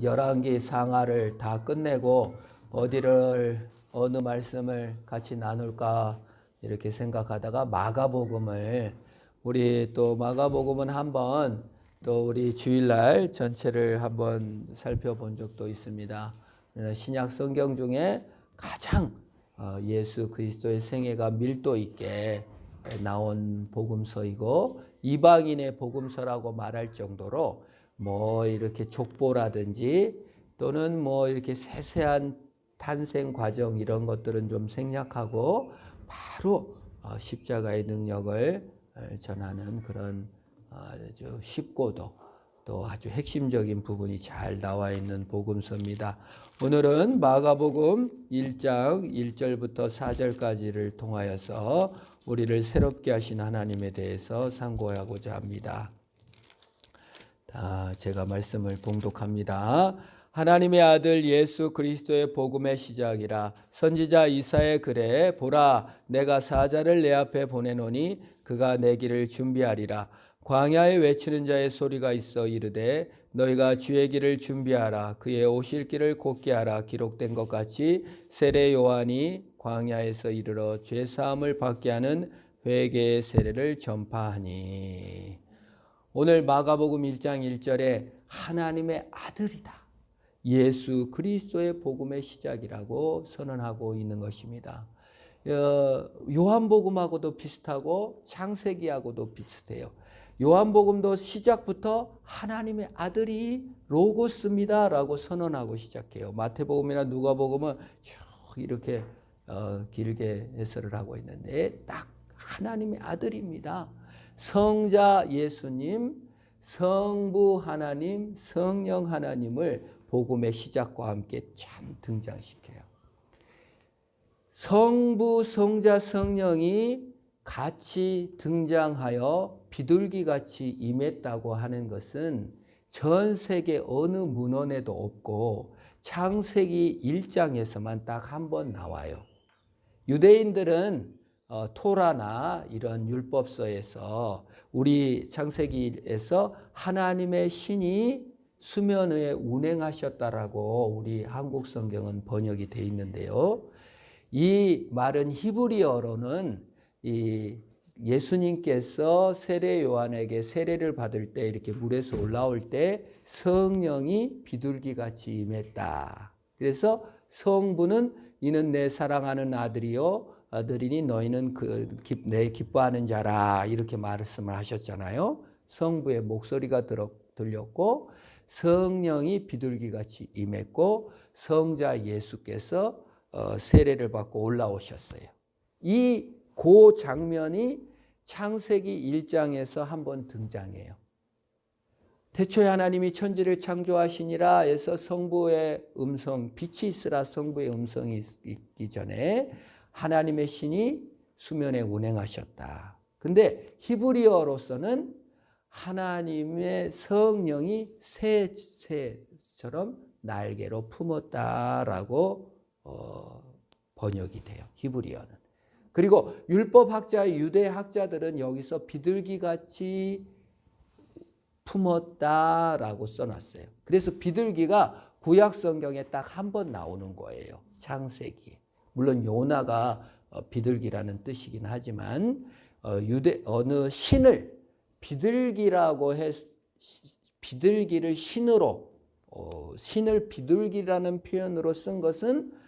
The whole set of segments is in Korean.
열왕기 상하를 다 끝내고 어느 말씀을 같이 나눌까 이렇게 생각하다가 마가복음을 우리 또 마가복음은 한번 또 우리 주일날 전체를 한번 살펴본 적도 있습니다. 신약 성경 중에 가장 예수 그리스도의 생애가 밀도 있게 나온 복음서이고 이방인의 복음서라고 말할 정도로 뭐 이렇게 족보라든지 또는 뭐 이렇게 세세한 탄생 과정 이런 것들은 좀 생략하고 바로 십자가의 능력을 전하는 그런 아주 쉽고도 또 아주 핵심적인 부분이 잘 나와 있는 복음서입니다. 오늘은 마가복음 1장 1절부터 4절까지를 통하여서 우리를 새롭게 하신 하나님에 대해서 상고하고자 합니다. 제가 말씀을 봉독합니다. 하나님의 아들 예수 그리스도의 복음의 시작이라. 선지자 이사야의 글에 보라 내가 사자를 내 앞에 보내노니 그가 내 길을 준비하리라. 광야에 외치는 자의 소리가 있어 이르되 너희가 주의 길을 준비하라. 그의 오실 길을 곧게 하라. 기록된 것 같이 세례 요한이 광야에서 이르러 죄사함을 받게 하는 회개의 세례를 전파하니. 오늘 마가복음 1장 1절에 하나님의 아들이다. 예수 그리스도의 복음의 시작이라고 선언하고 있는 것입니다. 요한복음하고도 비슷하고 창세기하고도 비슷해요. 요한복음도 시작부터 하나님의 아들이 로고스입니다 라고 선언하고 시작해요. 마태복음이나 누가복음은 쭉 이렇게 길게 해설을 하고 있는데 딱 하나님의 아들입니다. 성자 예수님, 성부 하나님, 성령 하나님을 복음의 시작과 함께 참 등장시켜요. 성부, 성자, 성령이 같이 등장하여 비둘기같이 임했다고 하는 것은 전 세계 어느 문헌에도 없고 창세기 1장에서만 딱 한 번 나와요. 유대인들은 토라나 이런 율법서에서 우리 창세기에서 하나님의 신이 수면 위에 운행하셨다라고 우리 한국 성경은 번역이 되어 있는데요. 이 말은 히브리어로는 이 예수님께서 세례 요한에게 세례를 받을 때 이렇게 물에서 올라올 때 성령이 비둘기같이 임했다. 그래서 성부는 이는 내 사랑하는 아들이요 아들이니 너희는 내 기뻐하는 자라 이렇게 말씀을 하셨잖아요. 성부의 목소리가 들렸고 성령이 비둘기같이 임했고 성자 예수께서 세례를 받고 올라오셨어요. 이 그 장면이 창세기 1장에서 한번 등장해요. 태초에 하나님이 천지를 창조하시니라 해서 성부의 음성, 빛이 있으라 성부의 음성이 있기 전에 하나님의 신이 수면에 운행하셨다. 근데 히브리어로서는 하나님의 성령이 새처럼 날개로 품었다라고 번역이 돼요. 히브리어는. 그리고 율법학자, 유대학자들은 여기서 비둘기같이 품었다라고 써놨어요. 그래서 비둘기가 구약 성경에 딱 한 번 나오는 거예요. 창세기. 물론 요나가 비둘기라는 뜻이긴 하지만 어느 신을 비둘기라고 비둘기를 신으로 신을 비둘기라는 표현으로 쓴 것은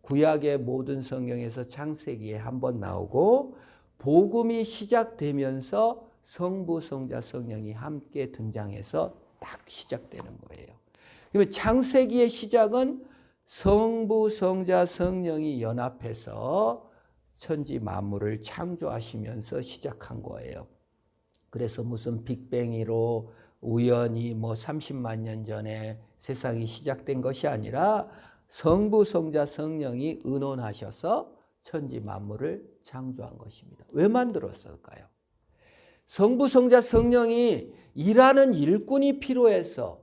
구약의 모든 성경에서 창세기에 한 번 나오고 복음이 시작되면서 성부, 성자, 성령이 함께 등장해서 딱 시작되는 거예요. 그러면 창세기의 시작은 성부, 성자, 성령이 연합해서 천지 만물을 창조하시면서 시작한 거예요. 그래서 무슨 빅뱅이로 우연히 30만 년 전에 세상이 시작된 것이 아니라 성부, 성자, 성령이 의논하셔서 천지 만물을 창조한 것입니다. 왜 만들었을까요? 성부, 성자, 성령이 일하는 일꾼이 필요해서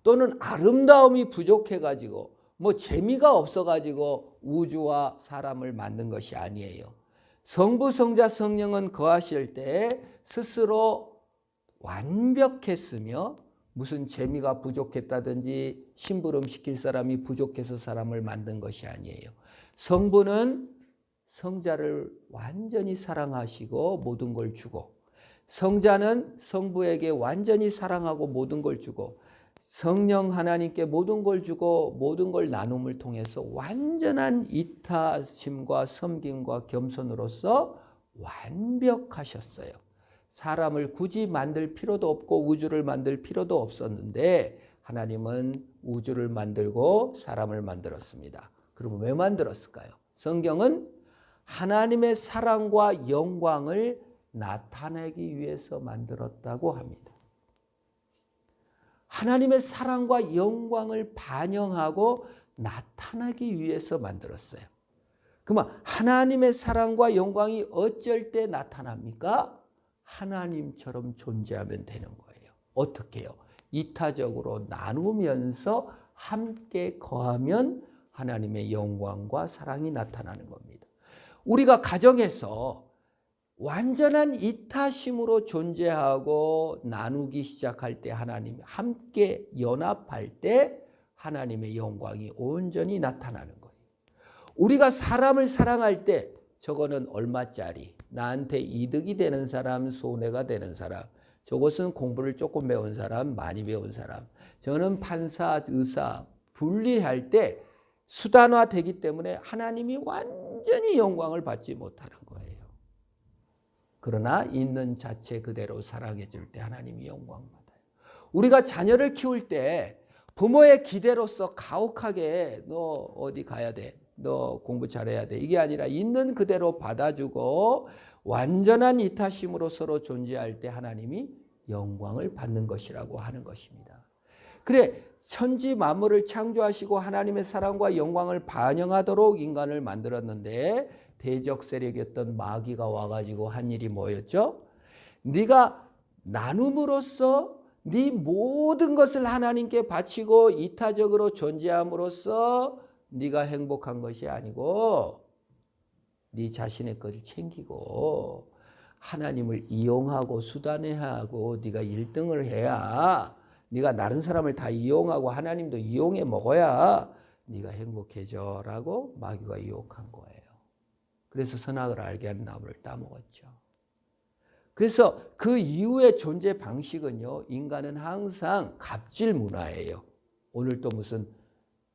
또는 아름다움이 부족해가지고 재미가 없어가지고 우주와 사람을 만든 것이 아니에요. 성부, 성자, 성령은 거하실 때 스스로 완벽했으며 무슨 재미가 부족했다든지 심부름 시킬 사람이 부족해서 사람을 만든 것이 아니에요. 성부는 성자를 완전히 사랑하시고 모든 걸 주고, 성자는 성부에게 완전히 사랑하고 모든 걸 주고, 성령 하나님께 모든 걸 주고 모든 걸 나눔을 통해서 완전한 이타심과 섬김과 겸손으로서 완벽하셨어요. 사람을 굳이 만들 필요도 없고 우주를 만들 필요도 없었는데 하나님은 우주를 만들고 사람을 만들었습니다. 그럼 왜 만들었을까요? 성경은 하나님의 사랑과 영광을 나타내기 위해서 만들었다고 합니다. 하나님의 사랑과 영광을 반영하고 나타나기 위해서 만들었어요. 그러면 하나님의 사랑과 영광이 어쩔 때 나타납니까? 하나님처럼 존재하면 되는 거예요. 어떻게 해요? 이타적으로 나누면서 함께 거하면 하나님의 영광과 사랑이 나타나는 겁니다. 우리가 가정에서 완전한 이타심으로 존재하고 나누기 시작할 때, 하나님 함께 연합할 때 하나님의 영광이 온전히 나타나는 거예요. 우리가 사람을 사랑할 때 저거는 얼마짜리, 나한테 이득이 되는 사람, 손해가 되는 사람, 저것은 공부를 조금 배운 사람, 많이 배운 사람, 저는 판사, 의사 분리할 때 수단화되기 때문에 하나님이 완전히 영광을 받지 못하는 거예요. 그러나 있는 자체 그대로 사랑해 줄 때 하나님이 영광 받아요. 우리가 자녀를 키울 때 부모의 기대로서 가혹하게 너 어디 가야 돼, 너 공부 잘해야 돼, 이게 아니라 있는 그대로 받아주고 완전한 이타심으로 서로 존재할 때 하나님이 영광을 받는 것이라고 하는 것입니다. 그래, 천지 만물을 창조하시고 하나님의 사랑과 영광을 반영하도록 인간을 만들었는데 대적 세력이었던 마귀가 와가지고 한 일이 뭐였죠? 네가 나눔으로써 네 모든 것을 하나님께 바치고 이타적으로 존재함으로써 네가 행복한 것이 아니고 네 자신의 것을 챙기고 하나님을 이용하고 수단화하고 네가 1등을 해야, 네가 다른 사람을 다 이용하고 하나님도 이용해 먹어야 네가 행복해져라고 마귀가 유혹한 거예요. 그래서 선악을 알게 하는 나무를 따먹었죠. 그래서 그 이후의 존재 방식은요, 인간은 항상 갑질 문화예요. 오늘 또 무슨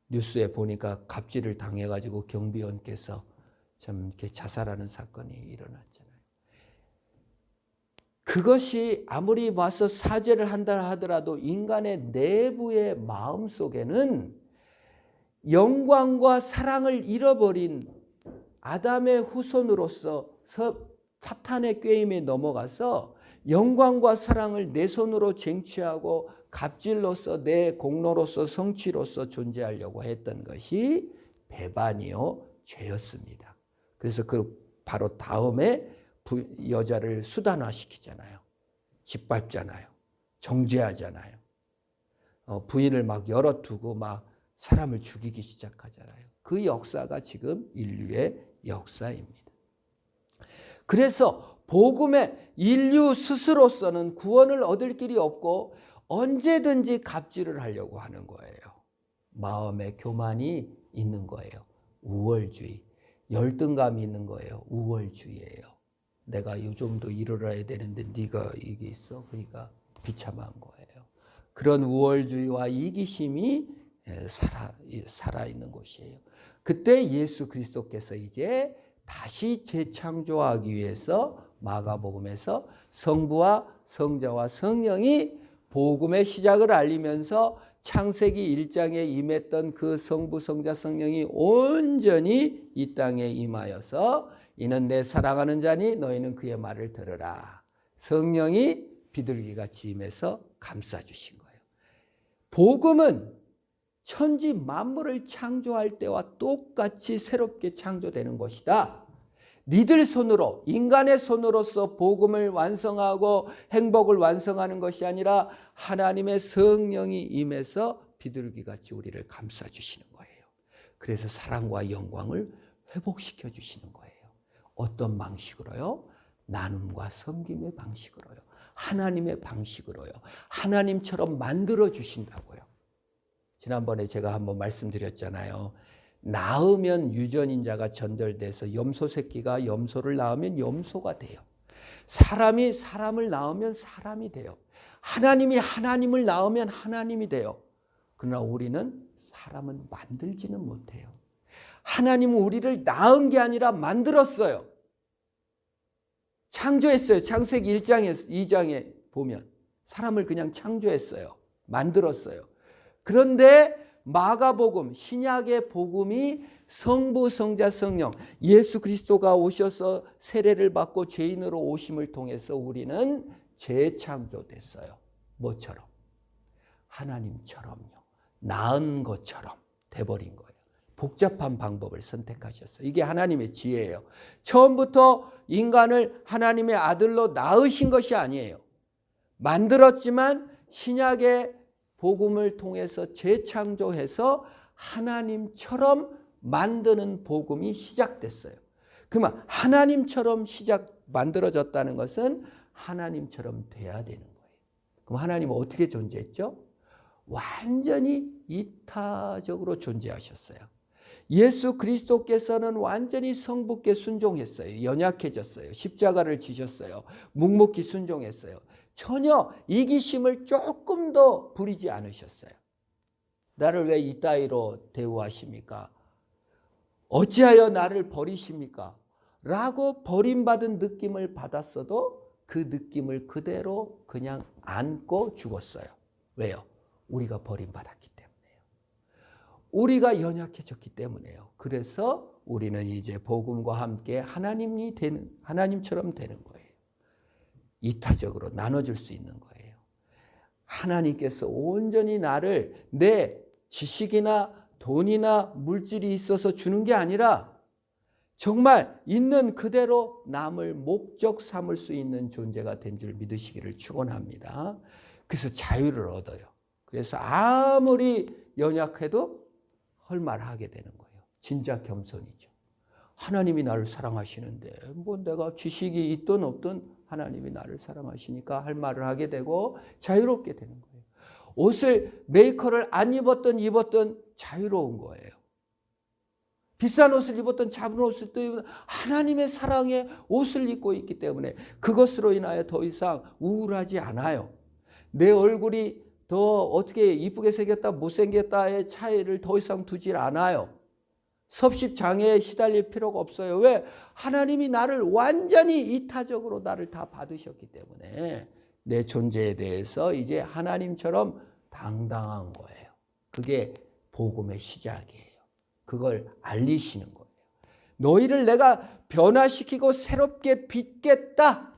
뉴스에 보니까 갑질을 당해가지고 경비원께서 참 이렇게 자살하는 사건이 일어났잖아요. 그것이 아무리 와서 사죄를 한다 하더라도 인간의 내부의 마음 속에는 영광과 사랑을 잃어버린 아담의 후손으로서 사탄의 꾀임에 넘어가서 영광과 사랑을 내 손으로 쟁취하고 갑질로서 내 공로로서 성취로서 존재하려고 했던 것이 배반이요, 죄였습니다. 그래서 그 바로 다음에 여자를 수단화시키잖아요. 짓밟잖아요. 정죄하잖아요. 부인을 막 열어두고 막 사람을 죽이기 시작하잖아요. 그 역사가 지금 인류의 역사입니다. 그래서 복음의 인류 스스로서는 구원을 얻을 길이 없고 언제든지 갑질을 하려고 하는 거예요. 마음의 교만이 있는 거예요. 우월주의, 열등감이 있는 거예요. 우월주의예요. 내가 요 정도 이뤄야 되는데 네가 이게 있어? 그러니까 비참한 거예요. 그런 우월주의와 이기심이 살아있는 곳이에요. 그때 예수 그리스도께서 이제 다시 재창조하기 위해서 마가복음에서 성부와 성자와 성령이 복음의 시작을 알리면서 창세기 1장에 임했던 그 성부 성자 성령이 온전히 이 땅에 임하여서 이는 내 사랑하는 자니 너희는 그의 말을 들으라. 성령이 비둘기같이 임해서 감싸주신 거예요. 복음은 천지 만물을 창조할 때와 똑같이 새롭게 창조되는 것이다. 니들 손으로, 인간의 손으로서 복음을 완성하고 행복을 완성하는 것이 아니라 하나님의 성령이 임해서 비둘기같이 우리를 감싸주시는 거예요. 그래서 사랑과 영광을 회복시켜 주시는 거예요. 어떤 방식으로요? 나눔과 섬김의 방식으로요. 하나님의 방식으로요. 하나님처럼 만들어 주신다고요. 지난번에 제가 한번 말씀드렸잖아요. 낳으면 유전인자가 전달돼서 염소 새끼가 염소를 낳으면 염소가 돼요. 사람이 사람을 낳으면 사람이 돼요. 하나님이 하나님을 낳으면 하나님이 돼요. 그러나 우리는 사람은 만들지는 못해요. 하나님은 우리를 낳은 게 아니라 만들었어요. 창조했어요. 창세기 1장에 2장에 보면 사람을 그냥 창조했어요. 만들었어요. 그런데 마가복음, 신약의 복음이 성부, 성자, 성령, 예수 그리스도가 오셔서 세례를 받고 죄인으로 오심을 통해서 우리는 재창조됐어요. 뭐처럼? 하나님처럼요. 낳은 것처럼 돼버린 거예요. 복잡한 방법을 선택하셨어요. 이게 하나님의 지혜예요. 처음부터 인간을 하나님의 아들로 낳으신 것이 아니에요. 만들었지만 신약의 복음을 통해서 재창조해서 하나님처럼 만드는 복음이 시작됐어요. 그러면 하나님처럼 만들어졌다는 것은 하나님처럼 돼야 되는 거예요. 그럼 하나님은 어떻게 존재했죠? 완전히 이타적으로 존재하셨어요. 예수 그리스도께서는 완전히 성부께 순종했어요. 연약해졌어요. 십자가를 지셨어요. 묵묵히 순종했어요. 전혀 이기심을 조금도 부리지 않으셨어요. 나를 왜 이따위로 대우하십니까? 어찌하여 나를 버리십니까? 라고 버림받은 느낌을 받았어도 그 느낌을 그대로 그냥 안고 죽었어요. 왜요? 우리가 버림받았기 때문에요. 우리가 연약해졌기 때문에요. 그래서 우리는 이제 복음과 함께 하나님처럼 되는 거예요. 이타적으로 나눠줄 수 있는 거예요. 하나님께서 온전히 나를 내 지식이나 돈이나 물질이 있어서 주는 게 아니라 정말 있는 그대로 남을 목적 삼을 수 있는 존재가 된 줄 믿으시기를 축원합니다. 그래서 자유를 얻어요. 그래서 아무리 연약해도 헐말하게 되는 거예요. 진짜 겸손이죠. 하나님이 나를 사랑하시는데 뭐 내가 지식이 있든 없든 하나님이 나를 사랑하시니까 할 말을 하게 되고 자유롭게 되는 거예요. 옷을 메이커를 안 입었든 자유로운 거예요. 비싼 옷을 입었던 작은 옷을 또 입었던 하나님의 사랑에 옷을 입고 있기 때문에 그것으로 인하여 더 이상 우울하지 않아요. 내 얼굴이 더 어떻게 이쁘게 생겼다 못생겼다의 차이를 더 이상 두질 않아요. 섭식 장애에 시달릴 필요가 없어요. 왜? 하나님이 나를 완전히 이타적으로 나를 다 받으셨기 때문에 내 존재에 대해서 이제 하나님처럼 당당한 거예요. 그게 복음의 시작이에요. 그걸 알리시는 거예요. 너희를 내가 변화시키고 새롭게 빚겠다.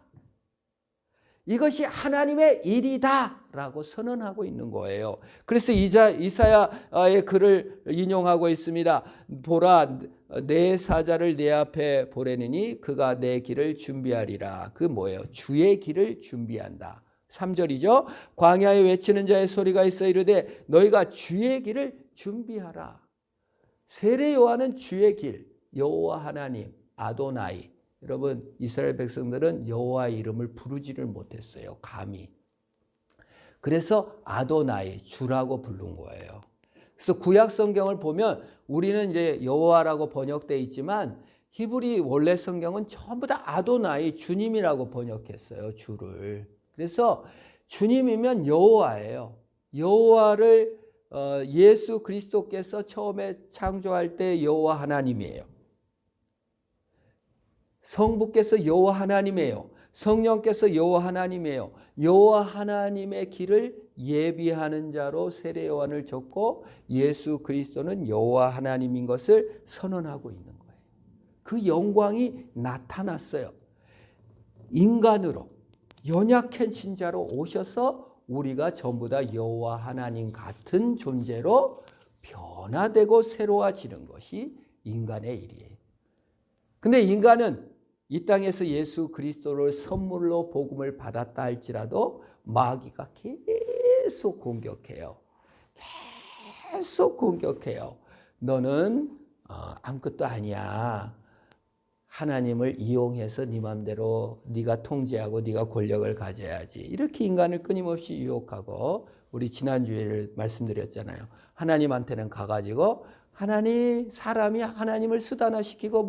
이것이 하나님의 일이다 라고 선언하고 있는 거예요. 그래서 이사야의 글을 인용하고 있습니다. 보라, 내 사자를 내 앞에 보내느니 그가 내 길을 준비하리라. 그 뭐예요? 주의 길을 준비한다. 3절이죠. 광야에 외치는 자의 소리가 있어 이르되 너희가 주의 길을 준비하라. 세례 요한은 주의 길, 여호와 하나님, 아도나이. 여러분 이스라엘 백성들은 여호와의 이름을 부르지를 못했어요. 감히. 그래서 아도나이, 주라고 부른 거예요. 그래서 구약 성경을 보면 우리는 이제 여호와라고 번역되어 있지만 히브리 원래 성경은 전부 다 아도나이, 주님이라고 번역했어요. 주를. 그래서 주님이면 여호와예요. 여호와를 예수 그리스도께서 처음에 창조할 때 여호와 하나님이에요. 성부께서 여호와 하나님이에요. 성령께서 여호와 하나님이에요. 여호와 하나님의 길을 예비하는 자로 세례 요한을 줬고 예수 그리스도는 여호와 하나님인 것을 선언하고 있는 거예요. 그 영광이 나타났어요. 인간으로 연약한 자로 오셔서 우리가 전부 다 여호와 하나님 같은 존재로 변화되고 새로워지는 것이 인간의 일이에요. 근데 인간은 이 땅에서 예수 그리스도를 선물로 복음을 받았다 할지라도 마귀가 계속 공격해요. 계속 공격해요. 너는 아무것도 아니야. 하나님을 이용해서 네 맘대로 네가 통제하고 네가 권력을 가져야지. 이렇게 인간을 끊임없이 유혹하고, 우리 지난주에 말씀드렸잖아요. 하나님한테는 가가지고 사람이 하나님을 수단화시키고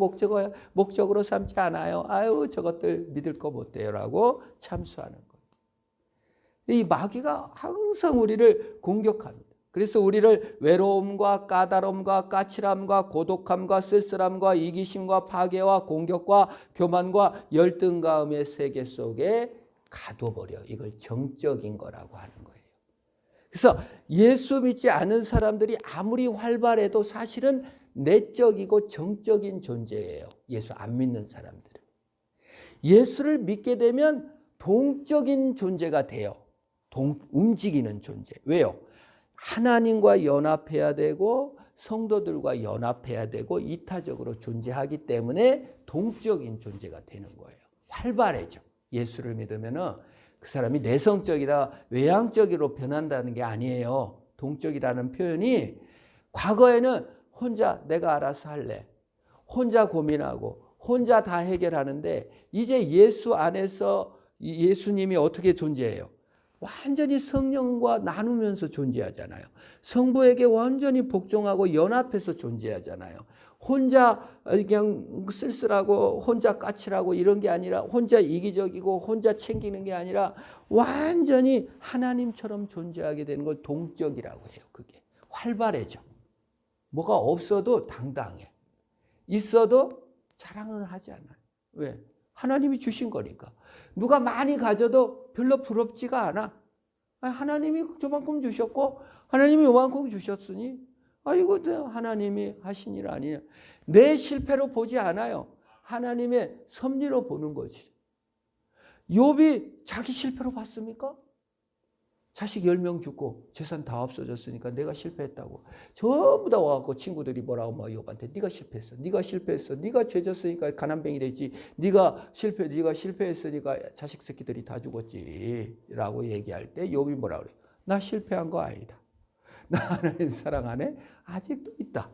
목적으로 삼지 않아요. 아유, 저것들 믿을 거 못 돼요라고 참수하는 거예요. 이 마귀가 항상 우리를 공격합니다. 그래서 우리를 외로움과 까다로움과 까칠함과 고독함과 쓸쓸함과 이기심과 파괴와 공격과 교만과 열등감의 세계 속에 가둬버려. 이걸 정적인 거라고 하는 거예요. 그래서 예수 믿지 않은 사람들이 아무리 활발해도 사실은 내적이고 정적인 존재예요. 예수 안 믿는 사람들은. 예수를 믿게 되면 동적인 존재가 돼요. 움직이는 존재. 왜요? 하나님과 연합해야 되고 성도들과 연합해야 되고 이타적으로 존재하기 때문에 동적인 존재가 되는 거예요. 활발해져. 예수를 믿으면은 그 사람이 내성적이라 외향적으로 변한다는 게 아니에요. 동적이라는 표현이, 과거에는 혼자 내가 알아서 할래, 혼자 고민하고 혼자 다 해결하는데, 이제 예수 안에서 예수님이 어떻게 존재해요? 완전히 성령과 나누면서 존재하잖아요. 성부에게 완전히 복종하고 연합해서 존재하잖아요. 혼자 그냥 쓸쓸하고 혼자 까칠하고 이런 게 아니라, 혼자 이기적이고 혼자 챙기는 게 아니라 완전히 하나님처럼 존재하게 되는 걸 동적이라고 해요. 그게 활발해져. 뭐가 없어도 당당해. 있어도 자랑을 하지 않아요. 왜? 하나님이 주신 거니까. 누가 많이 가져도 별로 부럽지가 않아. 하나님이 저만큼 주셨고 하나님이 요만큼 주셨으니 이거 하나님이 하신 일 아니냐. 내 실패로 보지 않아요. 하나님의 섭리로 보는 거지. 욥이 자기 실패로 봤습니까? 자식 10명 죽고 재산 다 없어졌으니까 내가 실패했다고. 전부 다 와갖고 친구들이 뭐라고 욥한테, 네가 실패했어. 네가 실패했어. 네가 죄졌으니까 가난뱅이 됐지. 네가 실패했으니까 자식 새끼들이 다 죽었지. 라고 얘기할 때 욥이 뭐라 그래? 나 실패한 거 아니다. 나 하나님 사랑 안에 아직도 있다.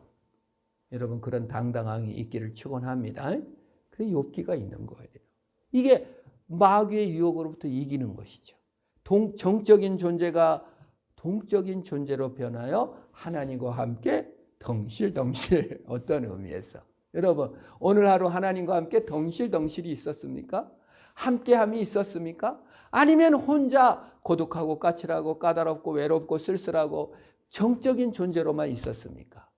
여러분, 그런 당당함이 있기를 축원합니다. 그 욥기가 있는 거예요. 이게 마귀의 유혹으로부터 이기는 것이죠. 정적인 존재가 동적인 존재로 변하여 하나님과 함께 덩실덩실. 어떤 의미에서? 여러분, 오늘 하루 하나님과 함께 덩실덩실이 있었습니까? 함께함이 있었습니까? 아니면 혼자 고독하고 까칠하고 까다롭고 외롭고 쓸쓸하고 정적인 존재로만 있었습니까?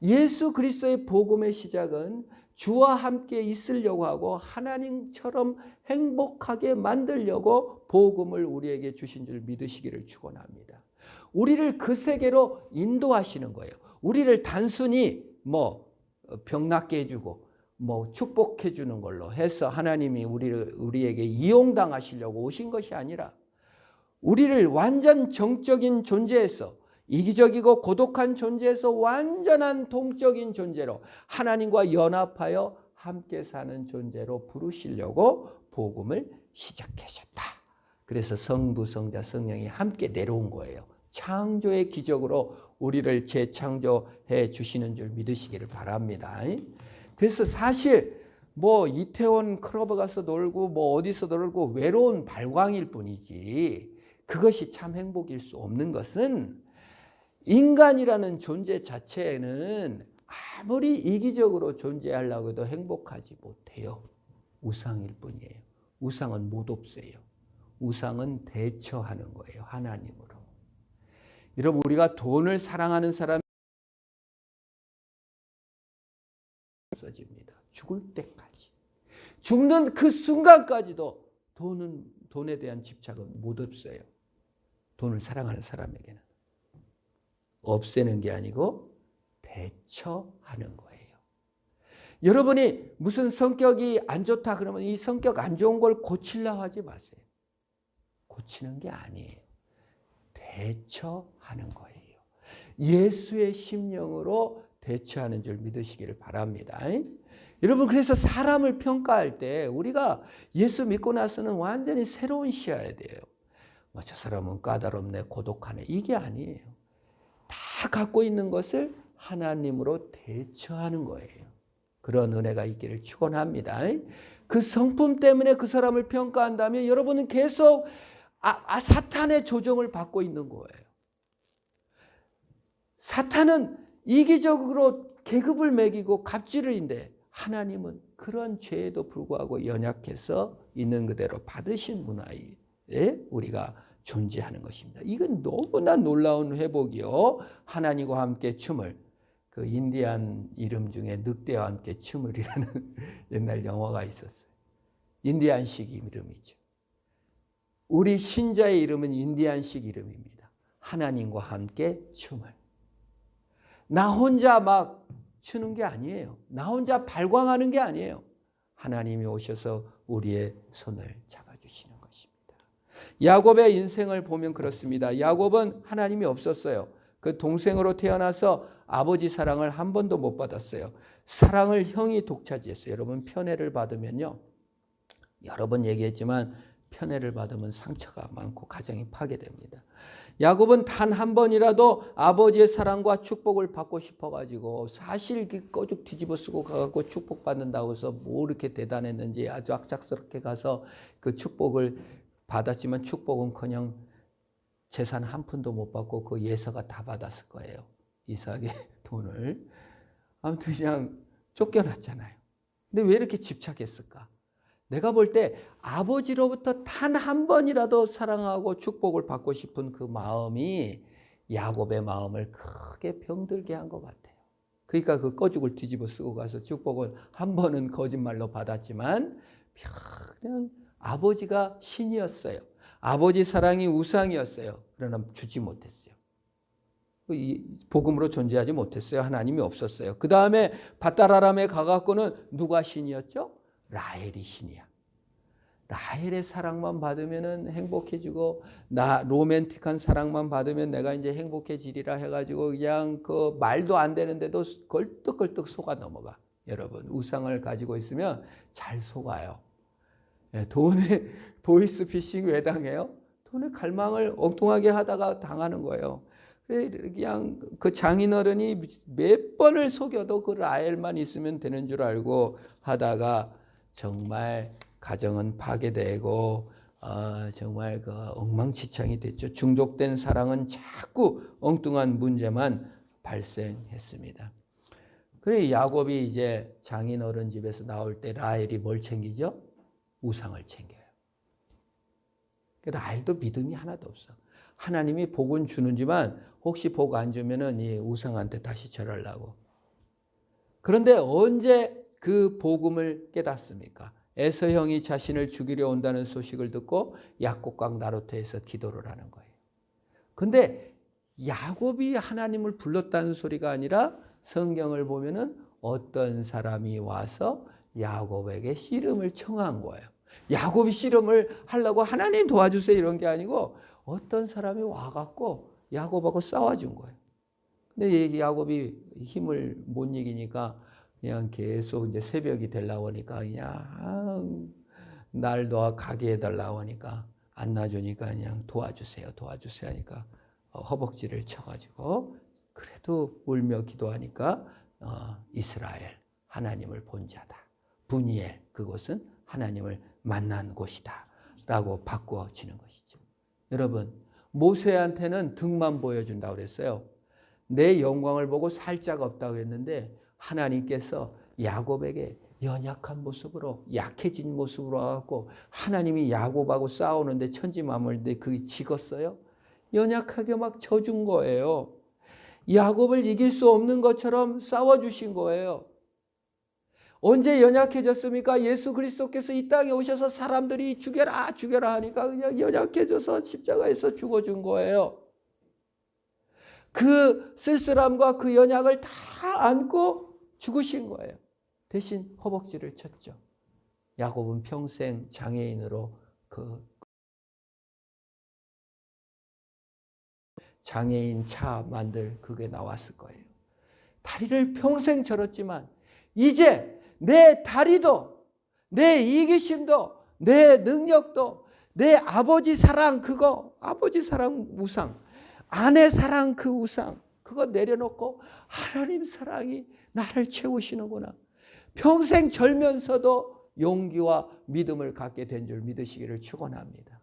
예수 그리스도의 복음의 시작은 주와 함께 있으려고 하고 하나님처럼 행복하게 만들려고 복음을 우리에게 주신 줄 믿으시기를 축원합니다. 우리를 그 세계로 인도하시는 거예요. 우리를 단순히 병 낫게 해주고 축복해 주는 걸로 해서 하나님이 우리에게 이용당하시려고 오신 것이 아니라, 우리를 완전 정적인 존재에서, 이기적이고 고독한 존재에서 완전한 동적인 존재로 하나님과 연합하여 함께 사는 존재로 부르시려고 복음을 시작하셨다. 그래서 성부, 성자, 성령이 함께 내려온 거예요. 창조의 기적으로 우리를 재창조해 주시는 줄 믿으시기를 바랍니다. 그래서 사실 이태원 클럽에 가서 놀고 어디서 놀고 외로운 발광일 뿐이지, 그것이 참 행복일 수 없는 것은, 인간이라는 존재 자체에는 아무리 이기적으로 존재하려고 해도 행복하지 못해요. 우상일 뿐이에요. 우상은 못 없애요. 우상은 대처하는 거예요. 하나님으로. 여러분, 우리가 돈을 사랑하는 사람이 없어집니다. 죽을 때까지. 죽는 그 순간까지도 돈에 대한 집착은 못 없어요. 돈을 사랑하는 사람에게는. 없애는 게 아니고 대처하는 거예요. 여러분이 무슨 성격이 안 좋다 그러면 이 성격 안 좋은 걸 고치려고 하지 마세요. 고치는 게 아니에요. 대처하는 거예요. 예수의 심령으로 대처하는 줄 믿으시기를 바랍니다. 여러분, 그래서 사람을 평가할 때 우리가 예수 믿고 나서는 완전히 새로운 시야야 돼요. 저 사람은 까다롭네, 고독하네, 이게 아니에요. 다 갖고 있는 것을 하나님으로 대처하는 거예요. 그런 은혜가 있기를 축원합니다. 그 성품 때문에 그 사람을 평가한다면 여러분은 계속 사탄의 조종을 받고 있는 거예요. 사탄은 이기적으로 계급을 매기고 갑질을인데 하나님은 그런 죄에도 불구하고 연약해서 있는 그대로 받으신 문화에 우리가 존재하는 것입니다. 이건 너무나 놀라운 회복이요. 하나님과 함께 춤을, 그 인디안 이름 중에 늑대와 함께 춤을이라는 옛날 영화가 있었어요. 인디안식 이름이죠. 우리 신자의 이름은 인디안식 이름입니다. 하나님과 함께 춤을. 나 혼자 막 추는 게 아니에요. 나 혼자 발광하는 게 아니에요. 하나님이 오셔서 우리의 손을 잡아주시는 것입니다. 야곱의 인생을 보면 그렇습니다. 야곱은 하나님이 없었어요. 그 동생으로 태어나서 아버지 사랑을 한 번도 못 받았어요. 사랑을 형이 독차지했어요. 여러분 편애를 받으면요. 여러 번 얘기했지만 편애를 받으면 상처가 많고 가정이 파괴됩니다. 야곱은 단 한 번이라도 아버지의 사랑과 축복을 받고 싶어가지고 사실 꼬죽 뒤집어 쓰고 가갖고 축복받는다고 해서 뭐 이렇게 대단했는지 아주 악착스럽게 가서 그 축복을 받았지만 축복은커녕 재산 한 푼도 못 받고 그 예서가 다 받았을 거예요. 이삭의 돈을. 아무튼 그냥 쫓겨났잖아요. 근데 왜 이렇게 집착했을까? 내가 볼 때 아버지로부터 단 한 번이라도 사랑하고 축복을 받고 싶은 그 마음이 야곱의 마음을 크게 병들게 한 것 같아요. 그러니까 그 꺼죽을 뒤집어 쓰고 가서 축복을 한 번은 거짓말로 받았지만 그냥 아버지가 신이었어요. 아버지 사랑이 우상이었어요. 그러나 주지 못했어요. 복음으로 존재하지 못했어요. 하나님이 없었어요. 그 다음에 밧다라람에 가갖고는 누가 신이었죠? 라헬이 신이야. 라헬의 사랑만 받으면 행복해지고 로맨틱한 사랑만 받으면 내가 이제 행복해지리라 해가지고 그냥 그 말도 안 되는데도 걸떡걸떡 속아 넘어가. 여러분 우상을 가지고 있으면 잘 속아요. 돈에 보이스피싱 왜 당해요? 돈에 갈망을 엉뚱하게 하다가 당하는 거예요. 그냥 그 장인어른이 몇 번을 속여도 그 라헬만 있으면 되는 줄 알고 하다가 정말 가정은 파괴되고 정말 그 엉망진창이 됐죠. 중독된 사랑은 자꾸 엉뚱한 문제만 발생했습니다. 그래 야곱이 이제 장인어른 집에서 나올 때 라헬이 뭘 챙기죠? 우상을 챙겨요. 라헬도 믿음이 하나도 없어. 하나님이 복은 주는지만 혹시 복 안 주면은 이 우상한테 다시 절하려고. 그런데 언제 그 복음을 깨닫습니까? 에서 형이 자신을 죽이려 온다는 소식을 듣고 약곡강 나루터에서 기도를 하는 거예요. 근데 야곱이 하나님을 불렀다는 소리가 아니라 성경을 보면은 어떤 사람이 와서 야곱에게 씨름을 청한 거예요. 야곱이 씨름을 하려고 하나님 도와주세요 이런 게 아니고 어떤 사람이 와갖고 야곱하고 싸워준 거예요. 근데 야곱이 힘을 못 이기니까 그냥 계속 이제 새벽이 되려고 하니까 그냥 날 놓아 가게 해달라고 하니까 안 놔주니까 그냥 도와주세요 하니까 허벅지를 쳐가지고 그래도 울며 기도하니까 이스라엘 하나님을 본 자다. 분이엘 그곳은 하나님을 만난 곳이다 라고 바꾸어지는 것이죠. 여러분 모세한테는 등만 보여준다고 그랬어요. 내 영광을 보고 살짝 없다고 했는데 하나님께서 야곱에게 연약한 모습으로 약해진 모습으로 와갖고 하나님이 야곱하고 싸우는데 천지만물인데 그게 지겠어요? 연약하게 막 져준 거예요. 야곱을 이길 수 없는 것처럼 싸워주신 거예요. 언제 연약해졌습니까? 예수 그리스도께서 이 땅에 오셔서 사람들이 죽여라 죽여라 하니까 그냥 연약해져서 십자가에서 죽어준 거예요. 그 쓸쓸함과 그 연약을 다 안고 죽으신 거예요. 대신 허벅지를 쳤죠. 야곱은 평생 장애인으로 그 장애인 차 만들 그게 나왔을 거예요. 다리를 평생 절었지만 이제 내 다리도 내 이기심도 내 능력도 내 아버지 사랑 그거 아버지 사랑 우상 아내 사랑 그 우상 그거 내려놓고 하나님 사랑이 나를 채우시는구나. 평생 절면서도 용기와 믿음을 갖게 된 줄 믿으시기를 축원합니다.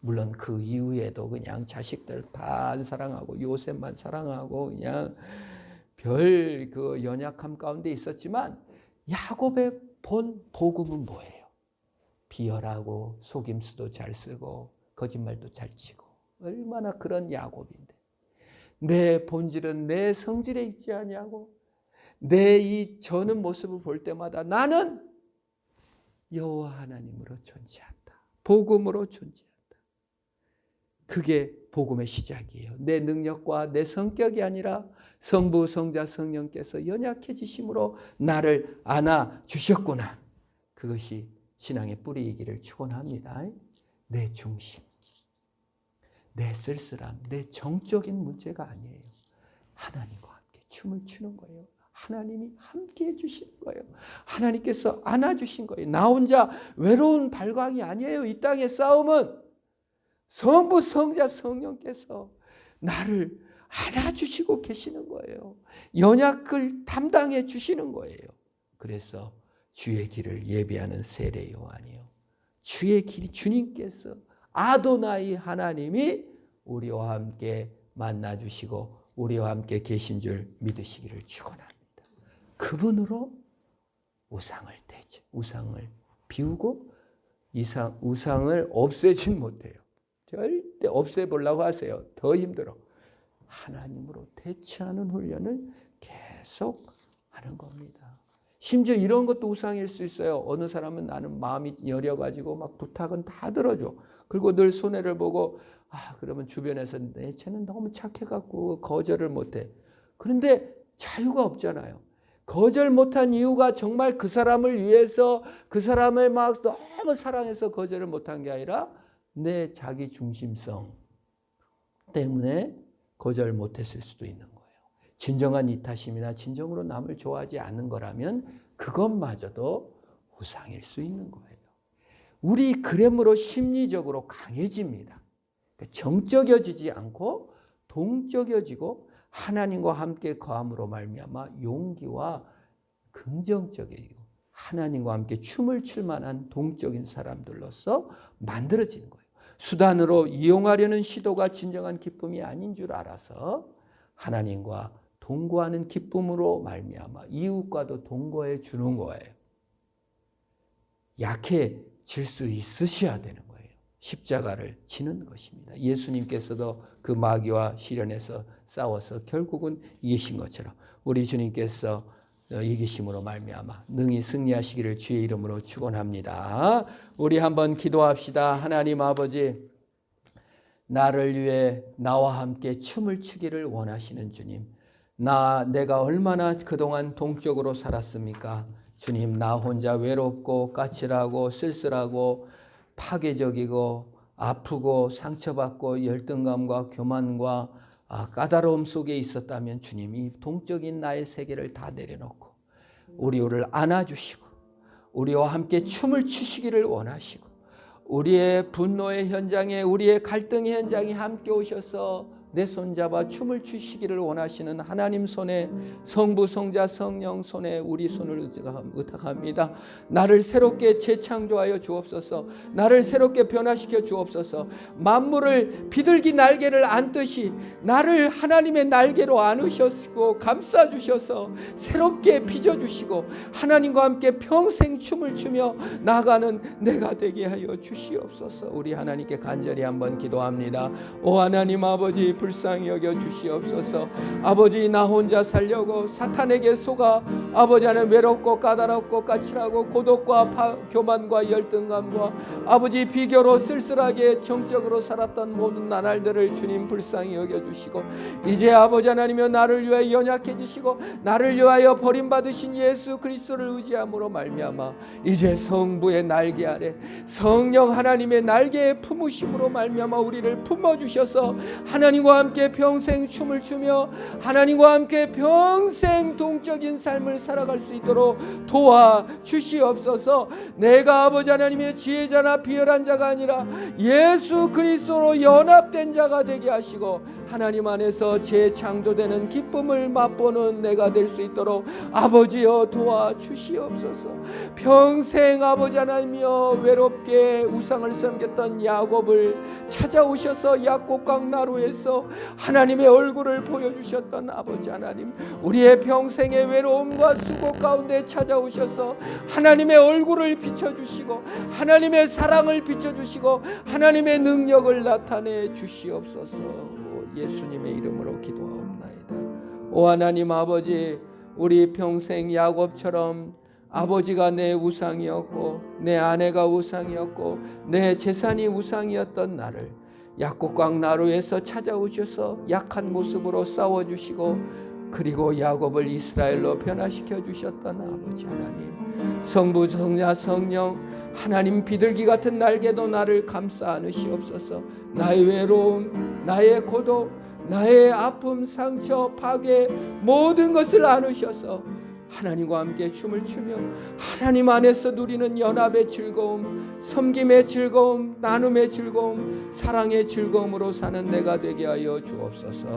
물론 그 이후에도 그냥 자식들 다 안 사랑하고 요셉만 사랑하고 그냥 별 그 연약함 가운데 있었지만 야곱의 본 복음은 뭐예요? 비열하고 속임수도 잘 쓰고 거짓말도 잘 치고 얼마나 그런 야곱인데 내 본질은 내 성질에 있지 아니하고 내 이 저는 모습을 볼 때마다 나는 여호와 하나님으로 존재한다. 복음으로 존재한다. 그게 복음의 시작이에요. 내 능력과 내 성격이 아니라 성부, 성자, 성령께서 연약해지심으로 나를 안아주셨구나. 그것이 신앙의 뿌리이기를 축원합니다. 내 중심, 내 쓸쓸함, 내 정적인 문제가 아니에요. 하나님과 함께 춤을 추는 거예요. 하나님이 함께 해주시는 거예요. 하나님께서 안아주신 거예요. 나 혼자 외로운 발광이 아니에요. 이 땅의 싸움은 성부, 성자, 성령께서 나를 안아주시고 계시는 거예요. 연약을 담당해 주시는 거예요. 그래서 주의 길을 예비하는 세례 요한이요. 주의 길이 주님께서 아도나이 하나님이 우리와 함께 만나주시고 우리와 함께 계신 줄 믿으시기를 축원합니다. 그분으로 우상을 대죠. 우상을 비우고 우상을 없애진 못해요. 절대 없애보려고 하세요. 더 힘들어. 하나님으로 대체하는 훈련을 계속 하는 겁니다. 심지어 이런 것도 우상일 수 있어요. 어느 사람은 나는 마음이 여려가지고 막 부탁은 다 들어줘. 그리고 늘 손해를 보고 그러면 주변에서 쟤는 너무 착해갖고 거절을 못해. 그런데 자유가 없잖아요. 거절 못한 이유가 정말 그 사람을 위해서 그 사람을 막 너무 사랑해서 거절을 못한 게 아니라 내 자기 중심성 때문에 거절 못했을 수도 있는 거예요. 진정한 이타심이나 진정으로 남을 좋아하지 않는 거라면 그것마저도 우상일 수 있는 거예요. 우리 그램으로 심리적으로 강해집니다. 정적여지지 않고 동적여지고 하나님과 함께 거함으로 말미암아 용기와 긍정적이고 하나님과 함께 춤을 출 만한 동적인 사람들로서 만들어지는 거예요. 수단으로 이용하려는 시도가 진정한 기쁨이 아닌 줄 알아서 하나님과 동거하는 기쁨으로 말미암아 이웃과도 동거해 주는 거예요. 약해질 수 있으셔야 되는 거예요. 십자가를 지는 것입니다. 예수님께서도 그 마귀와 시련에서 싸워서 결국은 이기신 것처럼 우리 주님께서 이기심으로 말미암아 능히 승리하시기를 주의 이름으로 축원합니다. 우리 한번 기도합시다. 하나님 아버지, 나를 위해 나와 함께 춤을 추기를 원하시는 주님, 내가 얼마나 그동안 동적으로 살았습니까? 주님, 나 혼자 외롭고 까칠하고 쓸쓸하고 파괴적이고 아프고 상처받고 열등감과 교만과 까다로움 속에 있었다면 주님이 동적인 나의 세계를 다 내려놓고 우리를 안아주시고 우리와 함께 춤을 추시기를 원하시고 우리의 분노의 현장에 우리의 갈등의 현장에 함께 오셔서 내 손잡아 춤을 추시기를 원하시는 하나님 손에 성부 성자 성령 손에 우리 손을 의탁합니다. 나를 새롭게 재창조하여 주옵소서. 나를 새롭게 변화시켜 주옵소서. 만물을 비둘기 날개를 안듯이 나를 하나님의 날개로 안으셨고 감싸주셔서 새롭게 빚어주시고 하나님과 함께 평생 춤을 추며 나아가는 내가 되게 하여 주시옵소서. 우리 하나님께 간절히 한번 기도합니다. 오 하나님 아버지, 불쌍히 여겨 주시옵소서. 아버지, 나 혼자 살려고 사탄에게 속아 아버지 안에 외롭고 까다롭고 까칠하고 고독과 교만과 열등감과 아버지 비교로 쓸쓸하게 정적으로 살았던 모든 나날들을 주님 불쌍히 여겨 주시고 이제 아버지 하나님이여 나를 위하여 연약해지시고 나를 위하여 버림받으신 예수 그리스도를 의지함으로 말미암아 이제 성부의 날개 아래 성령 하나님의 날개에 품으심으로 말미암아 우리를 품어주셔서 하나님과 하나님과 함께 평생 춤을 추며 하나님과 함께 평생 동적인 삶을 살아갈 수 있도록 도와주시옵소서. 내가 아버지 하나님의 지혜자나 비열한 자가 아니라 예수 그리스도로 연합된 자가 되게 하시고 하나님 안에서 재창조되는 기쁨을 맛보는 내가 될 수 있도록 아버지여 도와주시옵소서. 평생 아버지 하나님이여 외롭게 우상을 섬겼던 야곱을 찾아오셔서 약곡강 나루에서 하나님의 얼굴을 보여주셨던 아버지 하나님, 우리의 평생의 외로움과 수고 가운데 찾아오셔서 하나님의 얼굴을 비춰주시고 하나님의 사랑을 비춰주시고 하나님의 능력을 나타내 주시옵소서. 예수님의 이름으로 기도하옵나이다. 오 하나님 아버지, 우리 평생 야곱처럼 아버지가 내 우상이었고 내 아내가 우상이었고 내 재산이 우상이었던 나를 약곡강 나루에서 찾아오셔서 약한 모습으로 싸워주시고 그리고 야곱을 이스라엘로 변화시켜 주셨던 아버지 하나님, 성부 성자 성령 하나님 비둘기 같은 날개도 나를 감싸 안으시옵소서. 나의 외로움, 나의 고독, 나의 아픔, 상처, 파괴 모든 것을 안으셔서 하나님과 함께 춤을 추며 하나님 안에서 누리는 연합의 즐거움, 섬김의 즐거움, 나눔의 즐거움, 사랑의 즐거움으로 사는 내가 되게 하여 주옵소서.